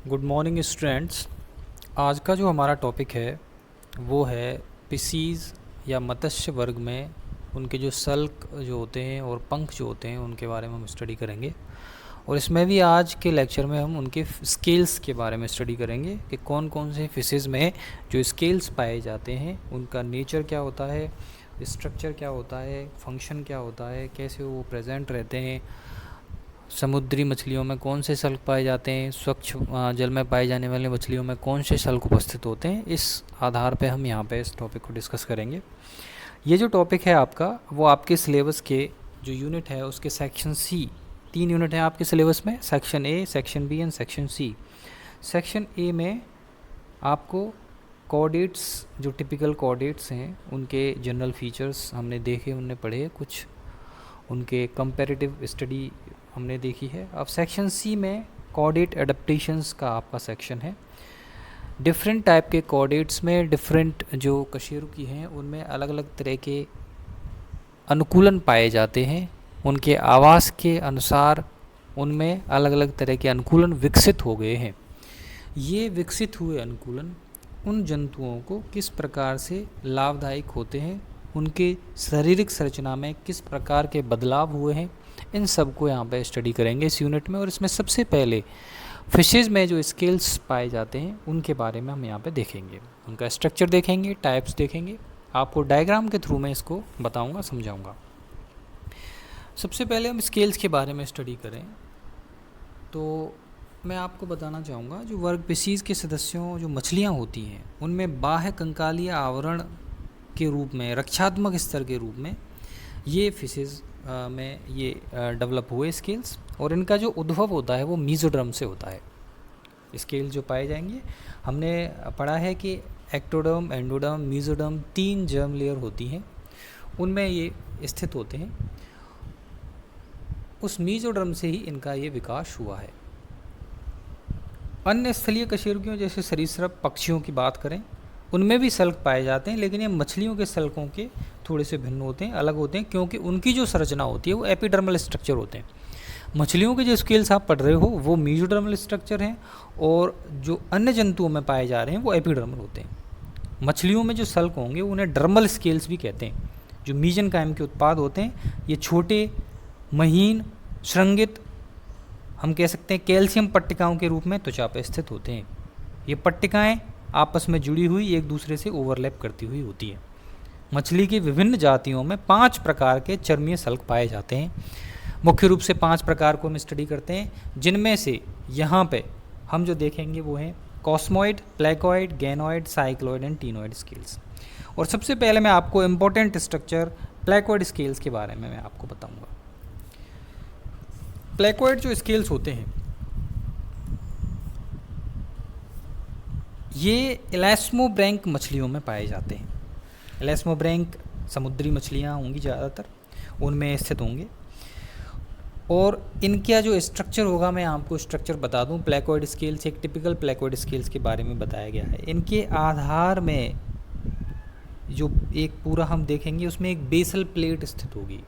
Good morning students. आज का जो हमारा टॉपिक है वो है फिशीज़ या मत्स्य वर्ग में उनके जो सल्क जो होते हैं और पंख जो होते हैं उनके बारे में हम स्टडी करेंगे। और इसमें भी आज के लेक्चर में हम उनके स्केल्स के बारे में स्टडी करेंगे कि कौन कौन से फिशेज़ में जो स्केल्स पाए जाते हैं उनका नेचर क्या होता है, स्ट्रक्चर क्या होता है, फंक्शन क्या होता है, कैसे वो प्रेजेंट रहते हैं। समुद्री मछलियों में कौन से सल्क पाए जाते हैं, स्वच्छ जल में पाई जाने वाली मछलियों में कौन से सल्क उपस्थित होते हैं। इस आधार पे हम यहाँ पे इस टॉपिक को डिस्कस करेंगे। ये जो टॉपिक है आपका वो आपके सिलेबस के जो यूनिट है उसके सेक्शन सी, 3 यूनिट हैं आपके सिलेबस में, section A, section B and section C. Section A में आपको कोऑर्डिनेट्स, जो टिपिकल कोऑर्डिनेट्स हैं उनके जनरल फीचर्स हमने देखे, उनने पढ़े, कुछ उनके कंपैरेटिव स्टडी हमने देखी है। अब सेक्शन सी में कोऑर्डिनेट एडेप्टेशंस का आपका सेक्शन है। डिफरेंट टाइप के कोऑर्डिनेट्स में डिफरेंट जो कशेरुकी हैं उनमें अलग अलग तरह के अनुकूलन पाए जाते हैं। उनके आवास के अनुसार उनमें अलग अलग तरह के अनुकूलन विकसित हो गए हैं। ये विकसित हुए अनुकूलन उन जंतुओं को किस प्रकार से लाभदायक होते हैं, उनके शारीरिक संरचना में किस प्रकार के बदलाव हुए हैं, इन सब को यहाँ पे स्टडी करेंगे इस यूनिट में। और इसमें सबसे पहले फिशेज़ में जो स्केल्स पाए जाते हैं उनके बारे में हम यहाँ पे देखेंगे, उनका स्ट्रक्चर देखेंगे, टाइप्स देखेंगे। आपको डायग्राम के थ्रू मैं इसको बताऊँगा, समझाऊँगा। सबसे पहले हम स्केल्स के बारे में स्टडी करें तो मैं आपको बताना चाहूँगा जो वर्ग फिशीज़ के सदस्यों जो मछलियाँ होती हैं उनमें बाह्य कंकालीय आवरण के रूप में, रक्षात्मक स्तर के रूप में ये फिशेज़ में ये डेवलप हुए स्केल्स। और इनका जो उद्भव होता है वो मीजोडर्म से होता है। स्केल जो पाए जाएंगे, हमने पढ़ा है कि ectoderm, endoderm, mesoderm 3 germ layer होती हैं, उनमें ये स्थित होते हैं। उस मीजोडर्म से ही इनका ये विकास हुआ है। अन्य स्थलीय कशेरुकियों जैसे सरीसृप पक्षियों की बात करें उनमें भी सल्क पाए जाते हैं, लेकिन ये मछलियों के सल्कों के थोड़े से भिन्न होते हैं, अलग होते हैं, क्योंकि उनकी जो संरचना होती है वो एपिडर्मल स्ट्रक्चर होते हैं। मछलियों के जो स्केल्स आप पढ़ रहे हो वो मीजोडर्मल स्ट्रक्चर हैं और जो अन्य जंतुओं में पाए जा रहे हैं वो एपिडर्मल होते हैं। मछलियों में जो सल्क होंगे उन्हें डर्मल स्केल्स भी कहते हैं। जो मीजनकाइम के उत्पाद होते हैं ये छोटे, महीन, श्रृंगित, हम कह सकते हैं कैल्शियम पट्टिकाओं के रूप में त्वचा पर स्थित होते हैं। ये पट्टिकाएँ आपस में जुड़ी हुई, एक दूसरे से ओवरलैप करती हुई होती है। मछली की विभिन्न जातियों में 5 प्रकार के चर्मीय सल्क पाए जाते हैं। मुख्य रूप से 5 प्रकार को हम स्टडी करते हैं, जिनमें से यहाँ पे हम जो देखेंगे वो हैं cosmoid, placoid, ganoid, cycloid and ctenoid scales. और सबसे पहले मैं आपको इम्पोर्टेंट स्ट्रक्चर प्लेकोइड स्केल्स के बारे में मैं आपको बताऊँगा। प्लेकोइड जो स्केल्स होते हैं ये एलास्मोब्रैंक मछलियों में पाए जाते हैं। एलास्मोब्रैंक समुद्री मछलियाँ होंगी ज़्यादातर, उनमें स्थित होंगे। और इनका जो स्ट्रक्चर होगा, मैं आपको स्ट्रक्चर बता दूं। प्लेकोइड स्केल्स, एक टिपिकल प्लेकोइड स्केल्स के बारे में बताया गया है। इनके आधार में जो एक पूरा हम देखेंगे उसमें एक बेसल प्लेट स्थित होगी।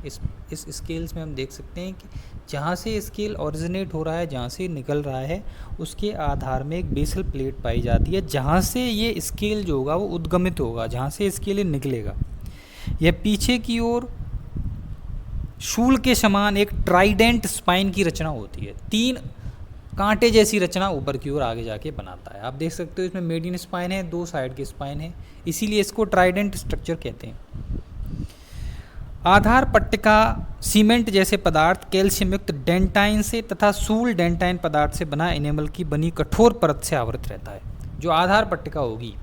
इस स्केल्स में हम देख सकते हैं कि जहाँ से स्केल ओरिजिनेट हो रहा है, जहाँ से निकल रहा है, उसके आधार में एक बेसल प्लेट पाई जाती है, जहाँ से ये स्केल जो होगा वो उद्गमित होगा, जहाँ से स्केल निकलेगा। यह पीछे की ओर शूल के समान एक ट्राइडेंट स्पाइन की रचना होती है। 3 कांटे जैसी रचना ऊपर की ओर आगे जाके बनाता है। आप देख सकते हो इसमें मेडियन स्पाइन है, 2 साइड के स्पाइन है, इसीलिए इसको ट्राइडेंट स्ट्रक्चर कहते हैं। आधार पट्टिका सीमेंट जैसे पदार्थ, कैल्शियम युक्त डेंटाइन से तथा सूल डेंटाइन पदार्थ से बना इनेमल की बनी कठोर परत से आवृत रहता है। जो आधार पट्टिका होगी,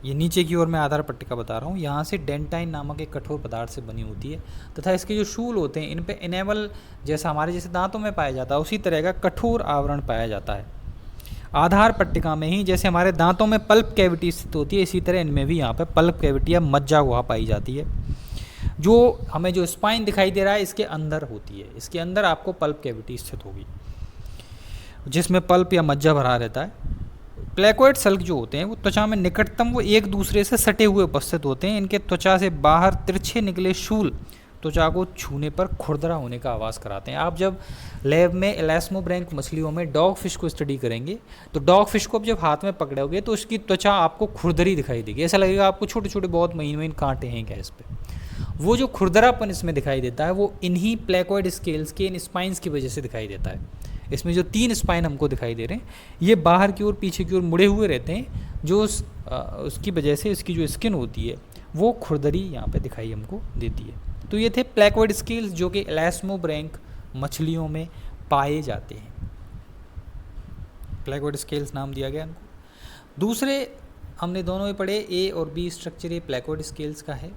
ये नीचे की ओर मैं आधार पट्टिका बता रहा हूँ, यहाँ से डेंटाइन नामक एक कठोर पदार्थ से बनी होती है तथा इसके जो शूल होते हैं इन पे इनेमल जैसा हमारे जैसे दांतों में पाया जाता है उसी तरह का कठोर आवरण पाया जाता है। आधार पट्टिका में ही जैसे हमारे दांतों में पल्प कैविटी स्थित होती है, इसी तरह इनमें भी यहाँ पे पल्प कैविटी या मज्जा गुहा पाई जाती है। जो हमें जो स्पाइन दिखाई दे रहा है इसके अंदर होती है, इसके अंदर आपको पल्प कैविटी स्थित होगी जिसमें पल्प या मज्जा भरा रहता है। प्लेकोइड सल्क जो होते हैं वो त्वचा में निकटतम वो एक दूसरे से सटे हुए उपस्थित होते हैं। इनके त्वचा से बाहर तिरछे निकले शूल त्वचा को छूने पर खुरदरा होने का आवाज़ कराते हैं। आप जब लैब में एलास्मोब्रैंक मछलियों में डॉग फिश को स्टडी करेंगे तो डॉग फिश को जब हाथ में पकड़ोगे तो उसकी त्वचा आपको खुरदरी दिखाई देगी, ऐसा लगेगा आपको छोटे छोटे बहुत महीन महीन कांटे हैं क्या इस पर। वो जो खुरदरापन इसमें दिखाई देता है वो इन्हीं प्लेकोइड स्केल्स के इन स्पाइंस की वजह से दिखाई देता है। इसमें जो 3 स्पाइन हमको दिखाई दे रहे हैं ये बाहर की ओर पीछे की ओर मुड़े हुए रहते हैं, जो उसकी वजह से इसकी जो स्किन होती है वो खुरदरी यहाँ पे दिखाई हमको देती है। तो ये थे प्लेकोइड स्केल्स जो कि एलास्मोब्रैंक मछलियों में पाए जाते हैं। प्लेकोइड स्केल्स नाम दिया गया इनको। दूसरे हमने दोनों में पढ़े, ए और बी स्ट्रक्चर ये प्लेकोइड स्केल्स का है।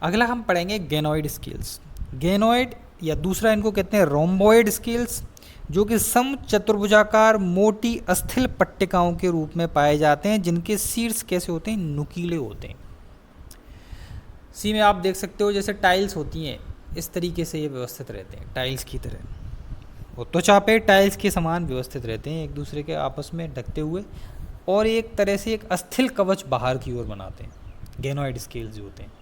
अगला हम पढ़ेंगे गेनोइड स्केल्स। गेनोइड या दूसरा इनको कहते हैं रोम्बोइड स्केल्स, जो कि सम चतुर्भुजाकार मोटी अस्थिल पट्टिकाओं के रूप में पाए जाते हैं, जिनके शीर्ष कैसे होते हैं, नुकीले होते हैं। सी में आप देख सकते हो जैसे टाइल्स होती हैं इस तरीके से ये व्यवस्थित रहते हैं, टाइल्स की तरह। वो त्वचा पे टाइल्स के समान व्यवस्थित रहते हैं, एक दूसरे के आपस में ढकते हुए, और एक तरह से एक अस्थिल कवच बाहर की ओर बनाते हैं, गेनोइड स्केल्स जो होते हैं।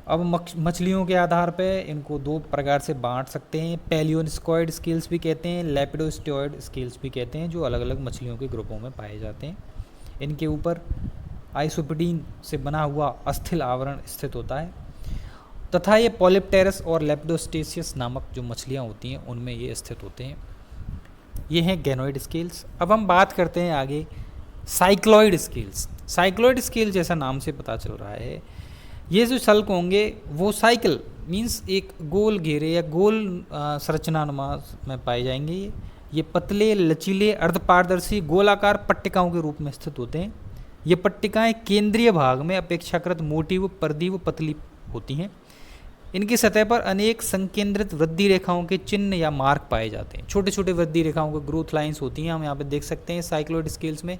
अब मछलियों के आधार पे इनको 2 प्रकार से बांट सकते हैं, पैलियोनिस्कॉइड स्केल्स भी कहते हैं, लेपिडोस्टियोइड स्केल्स भी कहते हैं, जो अलग अलग मछलियों के ग्रुपों में पाए जाते हैं। इनके ऊपर आइसोपिडीन से बना हुआ अस्थिल आवरण स्थित होता है, तथा ये पॉलिप्टेरस और लेपिडोस्टेसियस नामक जो मछलियाँ होती हैं उनमें ये स्थित होते हैं। ये हैं गेनोइड स्केल्स। अब हम बात करते हैं आगे साइक्लॉइड स्केल्स। साइक्लॉइड स्केल जैसा नाम से पता चल रहा है, ये जो सल्क होंगे वो साइकिल मीन्स एक गोल घेरे या गोल संरचनानुमा में पाए जाएंगे। ये पतले लचीले अर्धपारदर्शी गोलाकार पट्टिकाओं के रूप में स्थित होते हैं। ये पट्टिकाएं केंद्रीय भाग में अपेक्षाकृत मोटी व पर्दी व पतली होती हैं। इनकी सतह पर अनेक संकेंद्रित वृद्धि रेखाओं के चिन्ह या मार्क पाए जाते हैं। छोटे छोटे वृद्धि रेखाओं के ग्रोथ लाइंस होती हैं, हम यहाँ पे देख सकते हैं साइक्लॉइड स्केल्स में,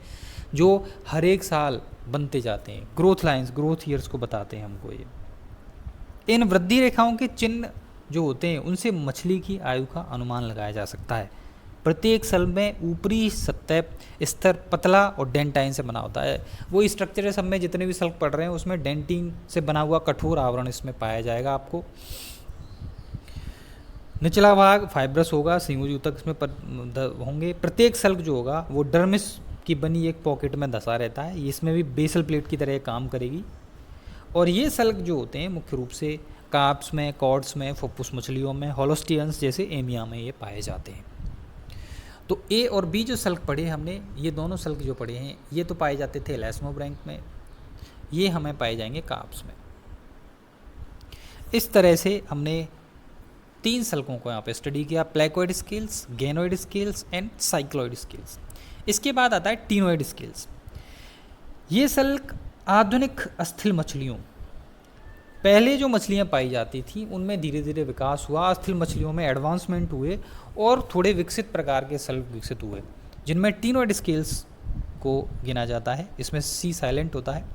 जो हर एक साल बनते जाते हैं। ग्रोथ लाइंस, ग्रोथ ईयर्स को बताते हैं हमको ये। इन वृद्धि रेखाओं के चिन्ह जो होते हैं उनसे मछली की आयु का अनुमान लगाया जा सकता है। प्रत्येक सेल में ऊपरी सतह स्तर पतला और डेंटाइन से बना होता है। वो स्ट्रक्चर है, सब में जितने भी सल्क पढ़ रहे हैं उसमें डेंटिन से बना हुआ कठोर आवरण इसमें पाया जाएगा आपको। निचला भाग फाइब्रस होगा, सींगों तक इसमें होंगे। प्रत्येक सल्क जो होगा वो डर्मिस की बनी एक पॉकेट में धंसा रहता है, इसमें भी बेसल प्लेट की तरह काम करेगी। और ये सल्क जो होते हैं मुख्य रूप से कार्प्स में, कॉड्स में, फोपुस मछलियों में, होलोस्टियंस जैसे एमिया में ये पाए जाते हैं। तो ए और बी जो सल्क पढ़े हमने, ये दोनों सल्क जो पढ़े हैं ये तो पाए जाते थे एलास्मोब्रैंक में, ये हमें पाए जाएंगे कार्प्स में। इस तरह से हमने 3 सल्कों को यहाँ पे स्टडी किया, placoid scales, गेनोइड scales and cycloid scales. इसके बाद आता है टीनोइड स्केल्स। ये सल्क आधुनिक अस्थिल मछलियों, पहले जो मछलियाँ पाई जाती थी उनमें धीरे धीरे विकास हुआ, अस्थिल मछलियों में एडवांसमेंट हुए और थोड़े विकसित प्रकार के सल्क विकसित हुए, जिनमें टीनोइड स्केल्स को गिना जाता है। इसमें सी साइलेंट होता है।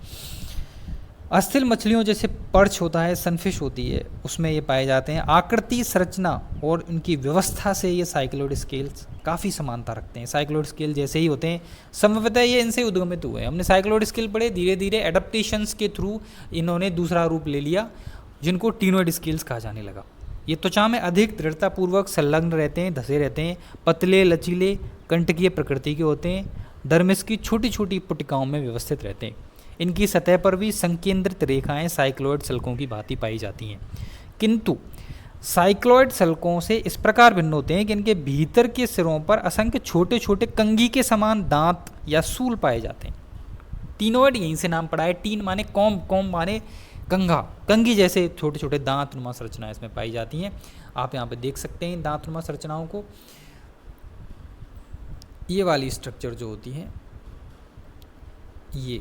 अस्थिल मछलियों जैसे पर्च होता है, सनफिश होती है, उसमें ये पाए जाते हैं। आकृति, संरचना और इनकी व्यवस्था से ये साइक्लॉइड स्केल्स काफ़ी समानता रखते हैं, साइक्लॉइड स्केल जैसे ही होते हैं। संभवतः ये इनसे उद्गमित हुए। हमने साइक्लॉइड स्केल पढ़े, धीरे धीरे एडेप्टेशंस के थ्रू इन्होंने दूसरा रूप ले लिया, जिनको टीनोइड स्केल्स कहा जाने लगा। ये त्वचा में अधिक दृढ़तापूर्वक संलग्न रहते हैं, धसे रहते हैं, पतले लचीले कंटकीय प्रकृति के होते हैं, डर्मिस की छोटी छोटी पुटिकाओं में व्यवस्थित रहते हैं। इनकी सतह पर भी संकेंद्रित रेखाएं साइक्लॉइड सल्कों की भांति पाई जाती हैं, किंतु साइक्लॉइड सल्कों से इस प्रकार भिन्न होते हैं कि इनके भीतर के सिरों पर असंख्य छोटे छोटे कंघी के समान दांत या सूल पाए जाते हैं। टीनोइड यहीं से नाम पड़ा है, टीन माने कॉम्ब, कॉम्ब माने कंघा, कंघी जैसे छोटे छोटे दांत नुमा संरचनाएं इसमें पाई जाती हैं। आप यहाँ पे देख सकते हैं दांत नुमा संरचनाओं को। ये वाली स्ट्रक्चर जो होती है ये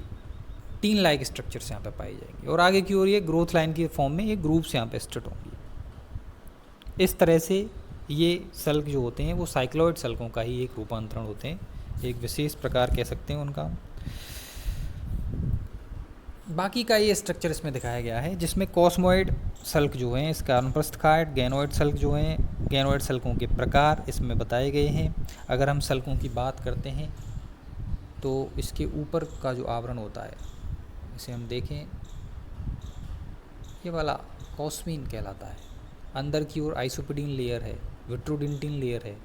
टीन लाइक स्ट्रक्चर्स यहाँ पे पाई जाएंगी, और आगे की ओर ये ग्रोथ लाइन के फॉर्म में ये ग्रुप्स यहाँ पे स्टार्ट होंगी। इस तरह से ये सल्क जो होते हैं वो साइक्लॉइड सल्कों का ही एक रूपांतरण होते हैं, एक विशेष प्रकार कह सकते हैं उनका। बाकी का ये स्ट्रक्चर इसमें दिखाया गया है, जिसमें कॉस्मोइड सल्क जो हैं, इसका अनुप्रस्थकायड, गेनोइड सल्क जो हैं, गेनोइड सल्कों के प्रकार इसमें बताए गए हैं। अगर हम सल्कों की बात करते हैं तो इसके ऊपर का जो आवरण होता है, इसे हम देखें, ये वाला स्कॉस्मीन कहलाता है। अंदर की ओर आइसोपिडीन लेयर है, विट्रोडेंटिन लेयर है,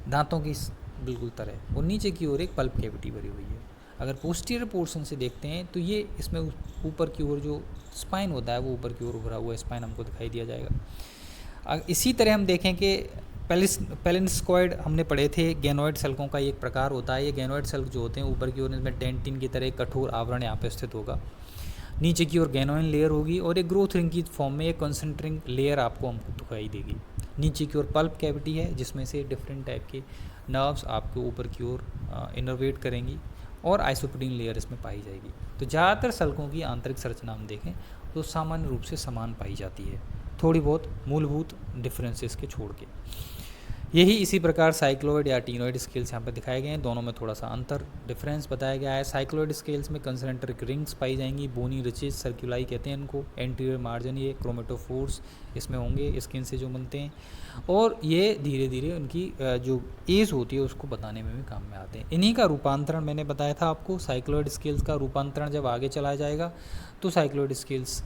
दांतों की बिल्कुल तरह, और नीचे की ओर एक पल्प कैविटी भरी हुई है। अगर पोस्टीरियर पोर्शन से देखते हैं तो ये इसमें ऊपर की ओर जो स्पाइन होता है वो ऊपर की ओर उभरा हुआ स्पाइन हमको दिखाई दिया जाएगा। इसी तरह हम देखें कि पेलिनस्कॉइड हमने पढ़े थे, गैनोइड सल्कों का एक प्रकार होता है। ये गैनोइड सल्क जो होते हैं ऊपर की ओर इसमें डेंटिन की तरह एक कठोर आवरण यहाँ पे स्थित होगा, नीचे की ओर गैनोइन लेयर होगी और एक ग्रोथ रिंग की फॉर्म में एक कंसंट्रिंग लेयर आपको हमको दिखाई देगी। नीचे की ओर पल्प कैविटी है जिसमें से डिफरेंट टाइप के नर्व्स आपको ऊपर की ओर इनर्वेट करेंगी और आइसोपिडीन लेयर इसमें पाई जाएगी। तो ज़्यादातर सल्कों की आंतरिक संरचना हम देखें तो सामान्य रूप से समान पाई जाती है, थोड़ी बहुत मूलभूत डिफरेंसेस के छोड़ के। यही इसी प्रकार साइक्लोइड या टीनोइड स्केल्स यहाँ पर दिखाए गए हैं, दोनों में थोड़ा सा अंतर डिफरेंस बताया गया है। साइक्लोइड स्केल्स में कंसंट्रिक रिंग्स पाई जाएंगी, बोनी रिचेस सर्कुलाई कहते हैं इनको, एंटीरियर मार्जिन ये क्रोमेटोफोर्स इसमें होंगे स्किन से जो बनते हैं, और ये धीरे धीरे उनकी जो एज होती है उसको बताने में भी काम में आते हैं। इन्हीं का रूपांतरण मैंने बताया था आपको, साइक्लोइड स्केल्स का रूपांतरण जब आगे चला जाएगा तो साइक्लोइड स्केल्स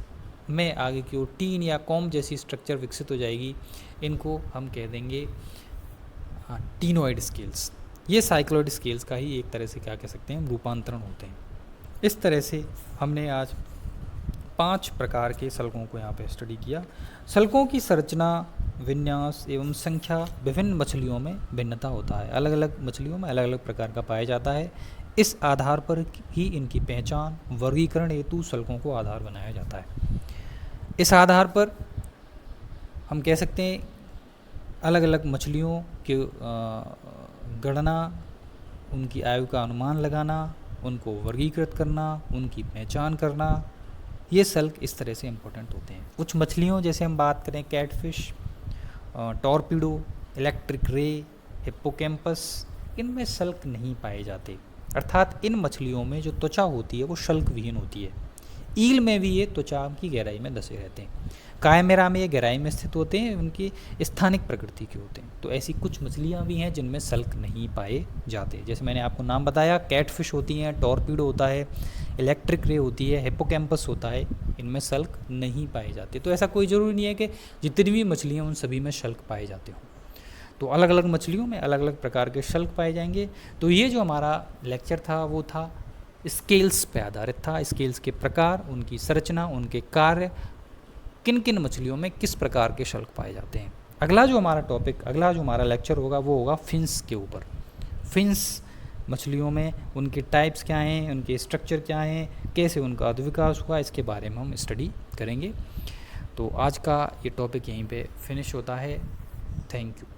में आगे की ओर टीन या कॉम जैसी स्ट्रक्चर विकसित हो जाएगी, इनको हम कह देंगे टीनोइड स्केल्स। ये साइक्लोइड स्केल्स का ही एक तरह से क्या कह सकते हैं रूपांतरण होते हैं। इस तरह से हमने आज 5 प्रकार के सल्कों को यहाँ पे स्टडी किया। सल्कों की संरचना, विन्यास एवं संख्या विभिन्न मछलियों में भिन्नता होता है, अलग अलग मछलियों में अलग अलग प्रकार का पाया जाता है। इस आधार पर ही इनकी पहचान, वर्गीकरण हेतु सल्कों को आधार बनाया जाता है। इस आधार पर हम कह सकते हैं अलग अलग मछलियों की गणना, उनकी आयु का अनुमान लगाना, उनको वर्गीकृत करना, उनकी पहचान करना, ये सल्क इस तरह से इम्पोर्टेंट होते हैं। कुछ मछलियों जैसे हम बात करें catfish, torpedo, electric ray, hippocampus, इनमें सल्क नहीं पाए जाते, अर्थात इन मछलियों में जो त्वचा होती है वो शल्क विहीन होती है। ईल में भी ये त्वचा की गहराई में धसे रहते हैं। कायमेरा में ये गहराई में स्थित होते हैं, उनकी स्थानिक प्रकृति के होते हैं। तो ऐसी कुछ मछलियाँ भी हैं जिनमें सल्क नहीं पाए जाते, जैसे मैंने आपको नाम बताया, कैटफिश होती हैं, टॉर्पीडो होता है, इलेक्ट्रिक रे होती है, हिप्पोकैम्पस होता है, इनमें सल्क नहीं पाए जाते। तो ऐसा कोई ज़रूरी नहीं है कि जितनी भी मछलियाँ उन सभी में सल्क पाए जाते हों, तो अलग अलग मछलियों में अलग अलग प्रकार के सल्क पाए जाएंगे। तो ये जो हमारा लेक्चर था वो था स्केल्स पे आधारित था, स्केल्स के प्रकार, उनकी संरचना, उनके कार्य, किन किन मछलियों में किस प्रकार के सल्क पाए जाते हैं। अगला जो हमारा लेक्चर होगा वो होगा फिन्स के ऊपर। फिन्स मछलियों में उनके टाइप्स क्या हैं, उनके स्ट्रक्चर क्या हैं, कैसे उनका विकास हुआ, इसके बारे में हम स्टडी करेंगे। तो आज का ये टॉपिक यहीं पे फिनिश होता है। Thank you.